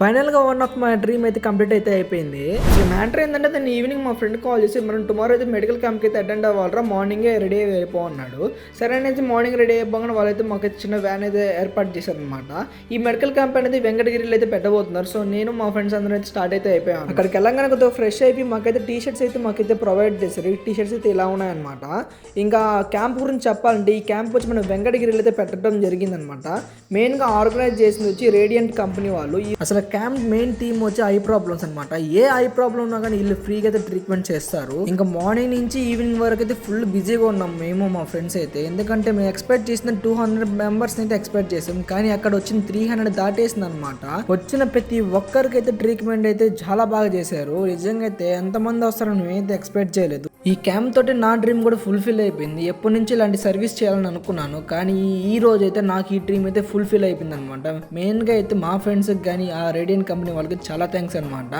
ఫైనల్‌గా one of my dream అయితే complete అయితే అయిపోయింది. ఈ మ్యాటర్ ఏందంటే దాన్ని ఈవినింగ్ మా ఫ్రెండ్ కాల్ చేసి మనం టుమారో అయితే మెడికల్ క్యాంప్‌కి అయితే అటెండ్ అవ్వాలిరా మార్నింగే రెడీ అయిపో అన్నాడు. సరే అనేసి మార్నింగ్ రెడీ అయిపోగానే వాళ్ళైతే మాకైతే చిన్న వ్యాన్ అయితే ఏర్పాటు చేశారనమాట. ఈ మెడికల్ క్యాంప్ అనేది వెంకటగిరిలో అయితే పెట్టబోతున్నారు. సో నేను మా ఫ్రెండ్స్ అందరం అయితే స్టార్ట్ అయితే అయిపోయాం. అక్కడికి వెళ్ళంగానే కొద్దిగా ఫ్రెష్ అయిపోయి మాకైతే టీ షర్ట్స్ అయితే మాకైతే ప్రొవైడ్ చేశారు. ఈ టీ షర్ట్స్ అయితే ఇలా ఉన్నాయన్నమాట. ఇంకా క్యాంప్ గురించి చెప్పాలంటే ఈ క్యాంప్ వచ్చి మనం వెంకటగిరిలో అయితే పెట్టడం జరిగిందనమాట. మెయిన్‌గా ఆర్గనైజ్ చేసింది వచ్చి రేడియంట్ కంపెనీ వాళ్ళు. అసలు క్యాంప్ మెయిన్ థీమ్ వచ్చి ఐ ప్రాబ్లమ్స్ అనమాట. ఏ ఐ ప్రాబ్లం ఉన్నా కానీ వీళ్ళు ఫ్రీగా అయితే ట్రీట్మెంట్ చేస్తారు. ఇంకా మార్నింగ్ నుంచి ఈవినింగ్ వరకు అయితే ఫుల్ బిజీగా ఉన్నాం మేము మా ఫ్రెండ్స్ అయితే. ఎందుకంటే మేము ఎక్స్పెక్ట్ చేసిన 200 మెంబర్స్ అయితే ఎక్స్పెక్ట్ చేసాం, కానీ అక్కడ వచ్చిన 300 దాటేసింది అనమాట. వచ్చిన ప్రతి ఒక్కరికి అయితే ట్రీట్మెంట్ అయితే చాలా బాగా చేశారు. నిజంగా అయితే ఎంతమంది వస్తారని మేమైతే ఎక్స్పెక్ట్ చేయలేదు. ఈ క్యాంప్ తోటి నా డ్రీమ్ కూడా ఫుల్ఫిల్ అయిపోయింది. ఎప్పటి నుంచి ఇలాంటి సర్వీస్ చేయాలని అనుకున్నాను, కానీ ఈ రోజు అయితే నాకు ఈ డ్రీమ్ అయితే ఫుల్ఫిల్ అయిపోయింది అనమాట. మెయిన్గా అయితే మా ఫ్రెండ్స్కి కానీ ఆ రేడియన్ కంపెనీ వాళ్ళకి చాలా థ్యాంక్స్ అనమాట.